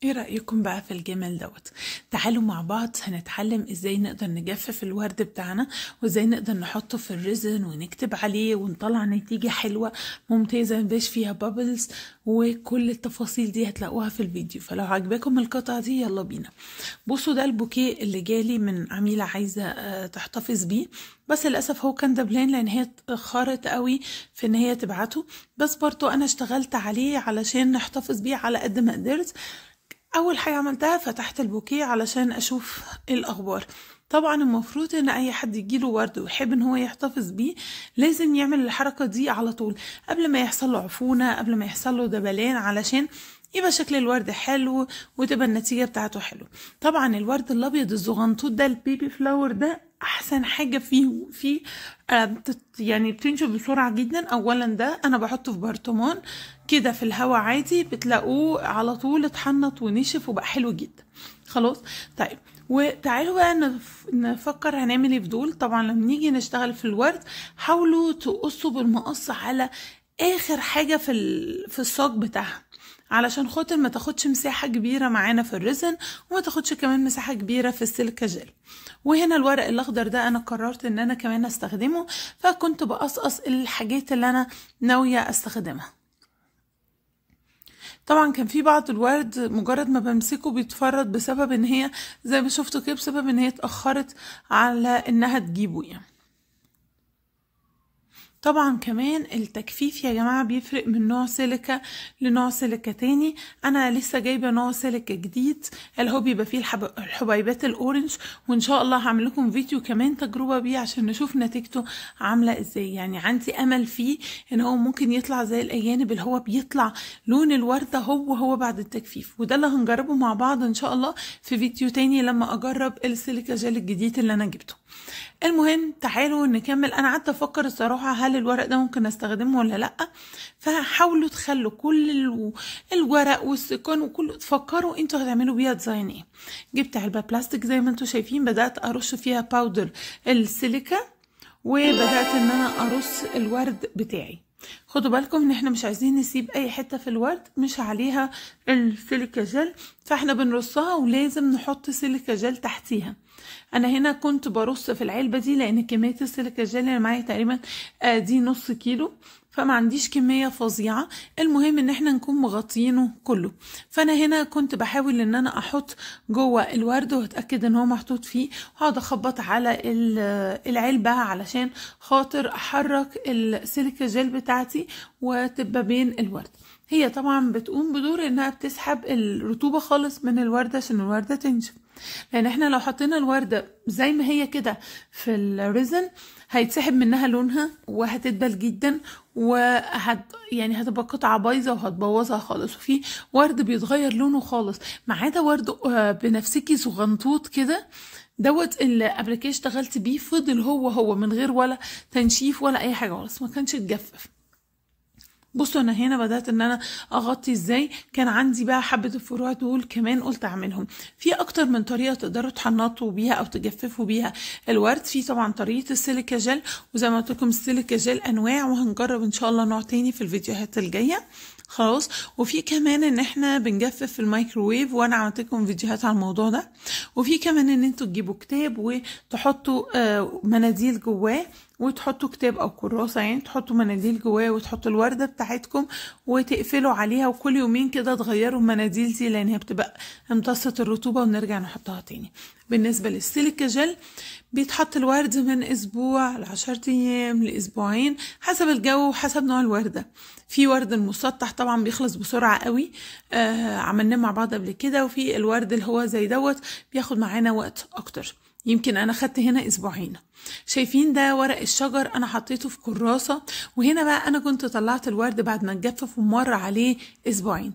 ايه رأيكم بقى في الجمال دوت؟ تعالوا مع بعض هنتعلم ازاي نقدر نجفف الورد بتاعنا، وازاي نقدر نحطه في الريزن ونكتب عليه ونطلع نتيجة حلوة ممتازة مبقاش فيها بابلز. وكل التفاصيل دي هتلاقوها في الفيديو، فلو عجبكم القطعة دي يلا بينا. بصوا ده البوكيه اللي جالي من عميلة عايزة تحتفظ بيه، بس للأسف هو كان دبلان لأن هي اتأخرت قوي في ان هي تبعته، بس برضو انا اشتغلت عليه علشان نحتفظ بيه على قد ما قدرت. اول حاجه عملتها فتحت البوكيه علشان اشوف ايه الاخبار. طبعا المفروض ان اي حد يجيله ورد ويحب ان هو يحتفظ بيه لازم يعمل الحركه دي على طول قبل ما يحصل له عفونه، قبل ما يحصل له دبلان، علشان يبقى شكل الورد حلو وتبقى النتيجه بتاعته حلو. طبعا الورد الابيض الزغنطوط ده البيبي فلاور ده احسن حاجه فيه يعني بتنشف بسرعه جدا. اولا ده انا بحطه في برطمان كده في الهواء عادي، بتلاقوه على طول اتحنط ونشف وبقى حلو جدا. خلاص طيب، وتعالوا بقى نفكر هنعمل ايه في دول. طبعا لما نيجي نشتغل في الورد حاولوا تقصوا بالمقص على اخر حاجه في الصاج بتاعها، علشان خاطر ما تاخدش مساحة كبيرة معانا في الريزن، وما تاخدش كمان مساحة كبيرة في السيليكا جل. وهنا الورق الاخضر ده انا قررت ان انا كمان استخدمه، فكنت بقصقص الحاجات اللي انا ناوية استخدمها. طبعا كان في بعض الورد مجرد ما بمسكه بيتفرد بسبب ان هي زي ما شفتوا كده، بسبب ان هي اتأخرت على انها تجيبه يعني. طبعا كمان التجفيف يا جماعة بيفرق من نوع سيليكا لنوع سيليكا تاني. انا لسه جايبة نوع سيليكا جديد اللي هو بيبقى فيه الحبيبات الاورنج، وان شاء الله هعمل لكم فيديو كمان تجربة بيه عشان نشوف نتيجته عاملة ازاي. يعني عندي امل فيه ان هو ممكن يطلع زي الاجانب اللي هو بيطلع لون الوردة هو بعد التجفيف، وده اللي هنجربه مع بعض ان شاء الله في فيديو تاني لما اجرب السيليكا جل الجديد اللي انا جبته. المهم تعالوا نكمل. انا قعدت افكر الصراحه هل الورق ده ممكن استخدمه ولا لا، فحاولوا تخلوا كل الورق والسيكون وكله تفكروا انتوا هتعملوا بيها ديزاين ايه. جبت علبه بلاستيك زي ما انتوا شايفين، بدات ارش فيها باودر السيليكا، وبدات ان انا ارص الورد بتاعي. خدوا بالكم ان احنا مش عايزين نسيب اي حته في الورد مش عليها السيليكا جل، فاحنا بنرصها ولازم نحط سيليكا جل تحتيها. انا هنا كنت برص في العلبه دي لان كميه السيليكا جل اللي معايا تقريبا دي نص كيلو، فما عنديش كميه فظيعه. المهم ان احنا نكون مغطيينه كله. فانا هنا كنت بحاول ان انا احط جوه الورد واتاكد ان هو محطوط فيه، وهقعد اخبط على العلبه علشان خاطر احرك السيليكا جل بتاعتي وتبقى بين الورد. هي طبعا بتقوم بدور انها بتسحب الرطوبه خالص من الورده عشان الورده تنشف، لان احنا لو حطينا الوردة زي ما هي كده في الريزن هيتسحب منها لونها وهتدبل جدا يعني هتبقى قطعة بايظة وهتبوظها خالص. وفي ورد بيتغير لونه خالص، ما عدا ورد بنفسجي صغنطوط كده دوت اللي قبل كده اشتغلت بيه، فضل هو من غير ولا تنشيف ولا اي حاجة خالص، ما كانش اتجفف. بصوا انا هنا بدات ان انا اغطي ازاي. كان عندي بقى حبه الفروع دول كمان قلت اعملهم في اكتر من طريقه تقدروا تحنطوا بيها او تجففوا بيها الورد. في طبعا طريقه السيليكا جل، وزي ما قلت لكم السيليكا جل انواع، وهنجرب ان شاء الله نوع تاني في الفيديوهات الجايه. خلاص، وفي كمان ان احنا بنجفف في الميكروويف، وانا عملت لكم فيديوهات على الموضوع ده. وفي كمان ان انتوا تجيبوا كتاب وتحطوا مناديل جواه، وتحطوا كتاب او كراسه يعني تحطوا مناديل جواه، وتحطوا الورده بتاعتكم وتقفلوا عليها، وكل يومين كده تغيروا المناديل دي لان هي بتبقى امتصت الرطوبه ونرجع نحطها تاني. بالنسبه للسيليكا جل بيتحط الورد من اسبوع ل10 ايام لاسبوعين حسب الجو وحسب نوع الورده. في ورد المسطح طبعا بيخلص بسرعه قوي، عملناه مع بعض قبل كده، وفي الورد اللي هو زي دوت بياخد معانا وقت اكتر، يمكن انا خدت هنا اسبوعين. شايفين ده ورق الشجر انا حطيته في كراسة، وهنا بقى انا كنت طلعت الورد بعد ما اتجفف ومر عليه اسبوعين.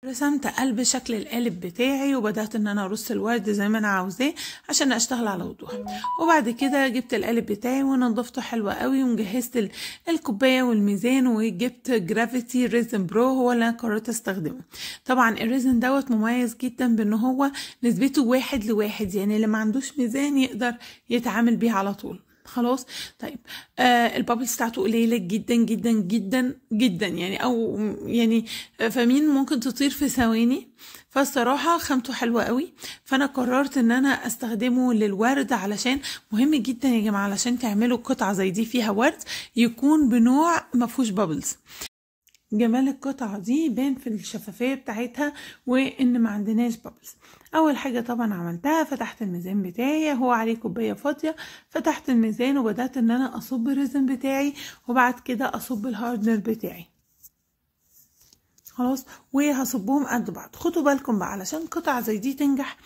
رسمت قلب شكل القالب بتاعي، وبدأت ان انا ارص الورد زي ما انا عاوزاه عشان اشتغل على وضوح. وبعد كده جبت القالب بتاعي ونضفته حلوة قوي، وجهزت الكوباية والميزان، وجبت جرافيتي ريزن برو هو اللي انا قررت استخدمه. طبعا الريزن دوت مميز جدا بان هو نسبته 1:1، يعني اللي ما عندوش ميزان يقدر يتعامل بيه على طول. خلاص. طيب البابلز بتاعته قليله جدا جدا جدا جدا يعني، او يعني فمين ممكن تطير في ثواني. فالصراحه خامته حلوه قوي، فانا قررت ان انا استخدمه للورد، علشان مهم جدا يا جماعه علشان تعملوا قطعه زي دي فيها ورد يكون بنوع ما فيهوش بابلز. جمال القطعة دي بان في الشفافية بتاعتها وان ما عندناش بابلز. اول حاجة طبعا عملتها فتحت الميزان بتاعي، هو عليه كوباية فاضية، فتحت الميزان وبدأت ان انا اصب الريزن بتاعي وبعد كده اصب الهاردنر بتاعي. خلاص، وهصبهم قد بعض. خدوا بالكم بقى علشان قطعة زي دي تنجح،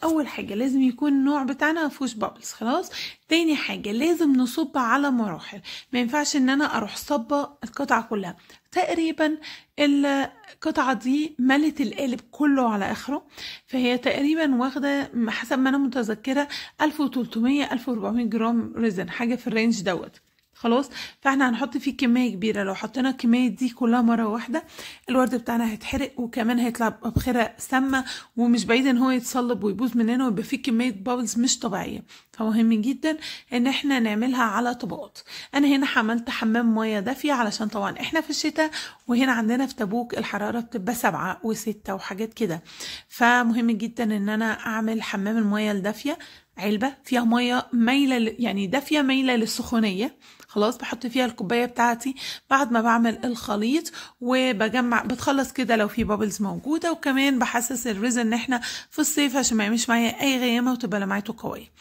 اول حاجة لازم يكون النوع بتاعنا مفيهوش بابلز. خلاص، تاني حاجة لازم نصب على مراحل، ما ينفعش ان انا اروح صبة القطعة كلها. تقريبا القطعة دي ملت القالب كله على اخره، فهي تقريبا واخدة حسب ما انا متذكرة 1300 1400 جرام ريزن، حاجة في الرينج دوت. خلاص، فاحنا هنحط فيه كمية كبيرة. لو حطينا الكمية دي كلها مرة واحدة الورد بتاعنا هيتحرق، وكمان هيطلع ببخرة سامة، ومش بعيد ان هو يتصلب ويبوظ مننا ويبقى فيه كمية بابلز مش طبيعية. فمهم جدا ان احنا نعملها على طبقات. انا هنا عملت حمام مية دافية علشان طبعا احنا في الشتاء، وهنا عندنا في تبوك الحرارة بتبقى 7 و6 وحاجات كده، فمهم جدا ان انا اعمل حمام المية الدافية، علبة فيها مية مايلة يعني دافية مايلة للسخونية. خلاص، بحط فيها الكوباية بتاعتي بعد ما بعمل الخليط، وبجمع بتخلص كده لو في بابلز موجودة، وكمان بحسس الريزن ان احنا في الصيف عشان ما يعملش معايا اي غيامة وتبقى لمعته قوية.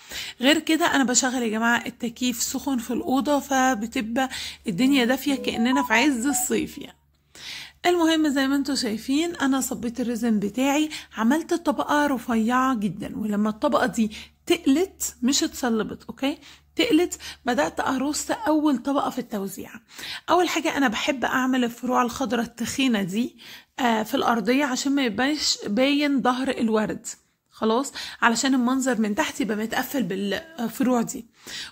غير كده انا بشغل يا جماعة التكييف سخن في الأوضة، فبتبقى الدنيا دافية كأننا في عز الصيف يعني. المهم زي ما انتوا شايفين انا صبيت الريزن بتاعي، عملت طبقة رفيعة جدا، ولما الطبقة دي تقلت مش اتصلبت، اوكي، تقلت، بدأت أرص أول طبقة في التوزيع. أول حاجة أنا بحب أعمل الفروع الخضراء التخينة دي في الأرضية عشان ما يبقاش باين ظهر الورد. خلاص، علشان المنظر من تحت يبقى متقفل بالفروع دي.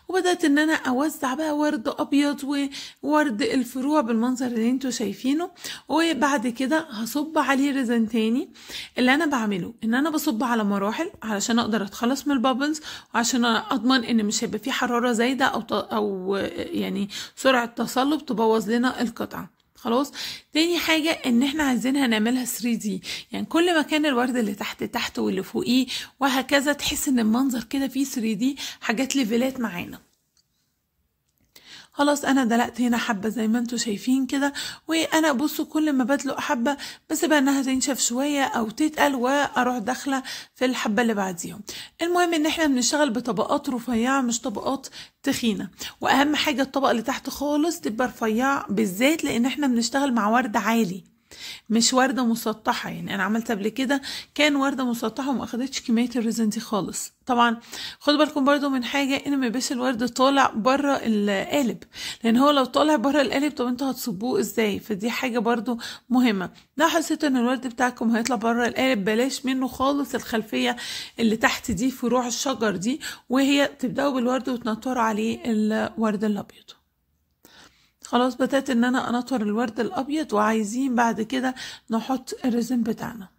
وبدأت ان انا اوزع بقى ورد ابيض وورد الفروع بالمنظر اللي انتوا شايفينه، وبعد كده هصب عليه ريزن تاني. اللي انا بعمله ان انا بصب على مراحل علشان اقدر اتخلص من البابلز، وعشان اضمن ان مش هيبقى فيه حرارة زايدة او يعني سرعة تصلب تبوظ لنا القطعة. خلاص، تاني حاجة ان احنا عايزينها نعملها 3D، يعني كل ما كان الورد اللي تحت واللي فوقيه وهكذا، تحس ان المنظر كده فيه 3D، حاجات ليفلات معانا. خلاص، انا دلقت هنا حبة زي ما انتوا شايفين كده، وانا بصوا كل ما بدلق حبة بسيبها انها تنشف شوية او تتقل واروح داخلة في الحبة اللي بعديهم. المهم ان احنا بنشتغل بطبقات رفيعة مش طبقات تخينة، واهم حاجة الطبقة اللي تحت خالص تبقى رفيعة، بالذات لان احنا بنشتغل مع ورد عالي مش وردة مسطحة. يعني انا عملت قبل كده كان وردة مسطحة وما اخدتش كمية الريزن دي خالص. طبعا خدوا بالكم برضو من حاجة، ان ما يبقاش الورد طالع بره القالب، لان هو لو طالع بره القالب طب انتوا هتصبوه ازاي؟ فدي حاجة برضو مهمة. لو حسيت ان الورد بتاعكم هيطلع بره القالب بلاش منه خالص الخلفية اللي تحت دي، فروع الشجر دي، وهي تبدأوا بالورد وتنطروا عليه الورد الابيض. خلاص، بدأت ان انا انطر الورد الابيض، وعايزين بعد كده نحط الريزن بتاعنا.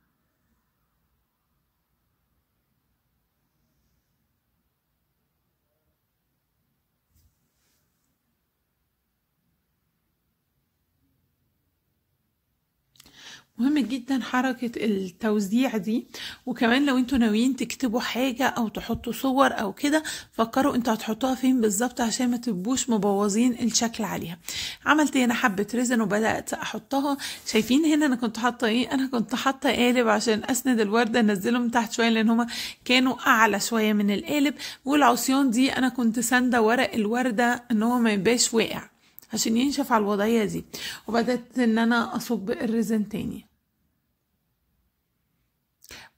مهم جدا حركة التوزيع دي، وكمان لو انتوا ناويين تكتبوا حاجة او تحطوا صور او كده، فكروا انتوا هتحطوها فين بالظبط عشان ما تبقوش مبوظين الشكل عليها. عملت هنا حبة ريزن وبدأت احطها. شايفين هنا انا كنت حاطة ايه؟ انا كنت حاطة قالب عشان اسند الوردة انزلهم تحت شوية، لان هما كانوا اعلى شوية من القالب، والعصيان دي انا كنت ساندة ورق الوردة ان هو ما يبقاش واقع عشان ينشف على الوضعية دي. وبدأت ان انا اصب الريزن تاني.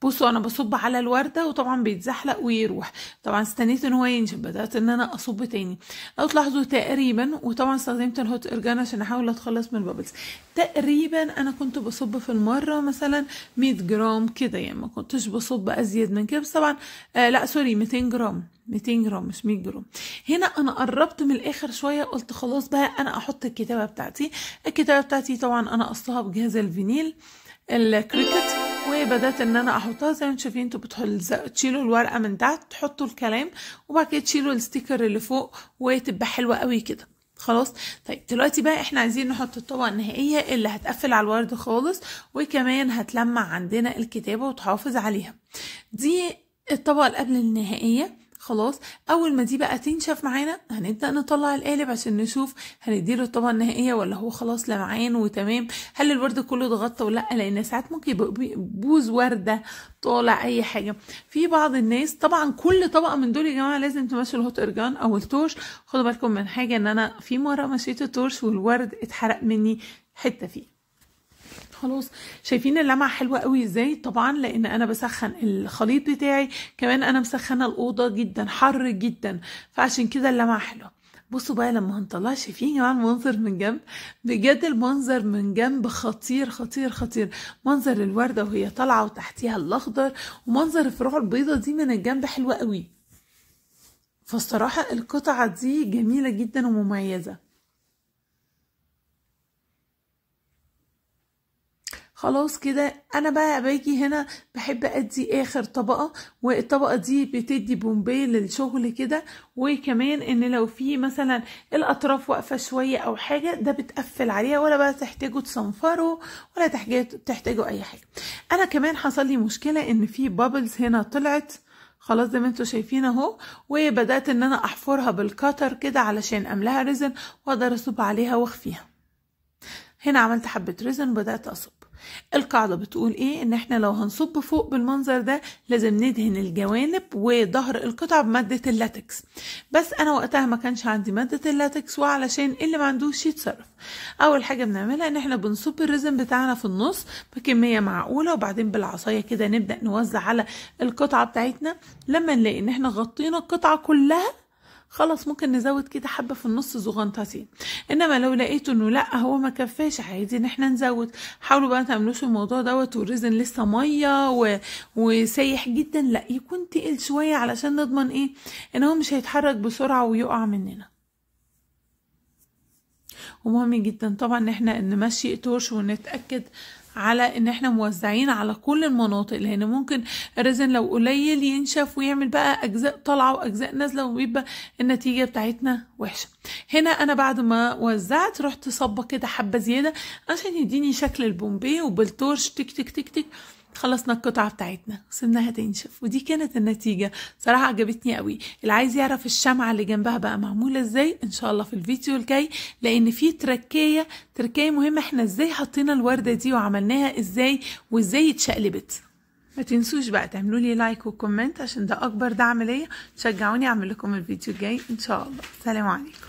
بصوا انا بصب على الوردة وطبعا بيتزحلق ويروح، طبعا استنيت ان هو ينشف، بدأت ان انا اصب تاني. لو تلاحظوا تقريبا، وطبعا استخدمت الهوت ارجان عشان احاول اتخلص من البابلز، تقريبا انا كنت بصب في المرة مثلا 100 جرام كده، يعني ما كنتش بصب ازيد من كده، بس طبعا لا سوري 200 جرام 200 جرام مش 100 جرام. هنا انا قربت من الاخر شوية، قلت خلاص بقى انا احط الكتابة بتاعتي. الكتابة بتاعتي طبعا انا قصتها بجهاز الفينيل الكريكت، وبدات ان انا احطها زي ما انتم شايفين. انتوا تشيلوا الورقه من تحت، تحطوا الكلام، وبعد كده تشيلوا الستيكر اللي فوق وتبقى حلوه قوي كده. خلاص. طيب دلوقتي بقى احنا عايزين نحط الطبقه النهائيه اللي هتقفل على الورد خالص، وكمان هتلمع عندنا الكتابه وتحافظ عليها. دي الطبقه اللي قبل النهائيه. خلاص. اول ما دي بقى تنشف معانا هنبدا نطلع القالب عشان نشوف هنديله الطبقه النهائيه ولا هو خلاص لمعان وتمام. هل الورد كله اتغطى ولا لا، لان ساعات ممكن يبوظ ورده طالع اي حاجه. في بعض الناس طبعا كل طبقه من دول يا جماعه لازم تمشوا الهوت ارجان او التورش. خدوا بالكم من حاجه، ان انا في مره مشيت التورش والورد اتحرق مني حته فيه. خلاص. شايفين اللمعه حلوه قوي ازاي؟ طبعا لان انا بسخن الخليط بتاعي، كمان انا مسخنه الاوضه جدا، حر جدا، فعشان كده اللمعه حلوه. بصوا بقى لما هنطلع، شايفين يا جماعه المنظر من جنب؟ بجد المنظر من جنب خطير خطير خطير. منظر الورده وهي طالعه وتحتيها الاخضر، ومنظر الفروع البيضه دي من الجنب حلوه قوي. فالصراحه القطعه دي جميله جدا ومميزه. خلاص كده انا بقى باجي هنا بحب ادي اخر طبقه، والطبقه دي بتدي بومبي للشغل كده، وكمان ان لو في مثلا الاطراف واقفه شويه او حاجه ده بتقفل عليها، ولا بقى تحتاجوا تصنفروا ولا تحتاجوا اي حاجه. انا كمان حصل لي مشكله ان في بابلز هنا طلعت، خلاص زي ما انتوا شايفين اهو، وبدات ان انا احفرها بالكتر كده علشان املاها ريزن واقدر اصب عليها واخفيها. هنا عملت حبه ريزن وبدات اصب. القاعدة بتقول ايه؟ ان احنا لو هنصب فوق بالمنظر ده لازم ندهن الجوانب وظهر القطعة بمادة اللاتكس، بس انا وقتها ما كانش عندي مادة اللاتكس، وعلشان اللي ما عندوش يتصرف. اول حاجة بنعملها ان احنا بنصب الريزن بتاعنا في النص بكمية معقولة، وبعدين بالعصاية كده نبدأ نوزع على القطعة بتاعتنا. لما نلاقي ان احنا غطينا القطعة كلها خلاص ممكن نزود كده حبه في النص صغنطتين. انما لو لقيتوا انه لا هو ما كفاش عادي ان احنا نزود. حاولوا بقى تعملوش الموضوع دوت والريزن لسه ميه وسايح جدا، لا يكون تقيل شويه علشان نضمن ايه ان هو مش هيتحرك بسرعه ويقع مننا. ومهم جدا طبعا ان احنا نمشي تورش ونتاكد على ان احنا موزعين على كل المناطق، لان ممكن الريزن لو قليل ينشف ويعمل بقى اجزاء طالعه واجزاء نازله ويبقى النتيجه بتاعتنا وحشه. هنا انا بعد ما وزعت رحت صبه كده حبه زياده عشان يديني شكل البومبي، وبالتورش تك تك تك تك خلصنا القطعة بتاعتنا وسيبناها تنشف، ودي كانت النتيجة. صراحة عجبتني قوي. اللي عايز يعرف الشمعة اللي جنبها بقى معمولة ازاي ان شاء الله في الفيديو الجاي، لان في تركية مهمة احنا ازاي حطينا الوردة دي وعملناها ازاي وازاي اتشقلبت. ما تنسوش بقى تعملوا لي لايك وكومنت عشان ده اكبر دعم ليا، تشجعوني اعمل لكم الفيديو الجاي ان شاء الله. سلام عليكم.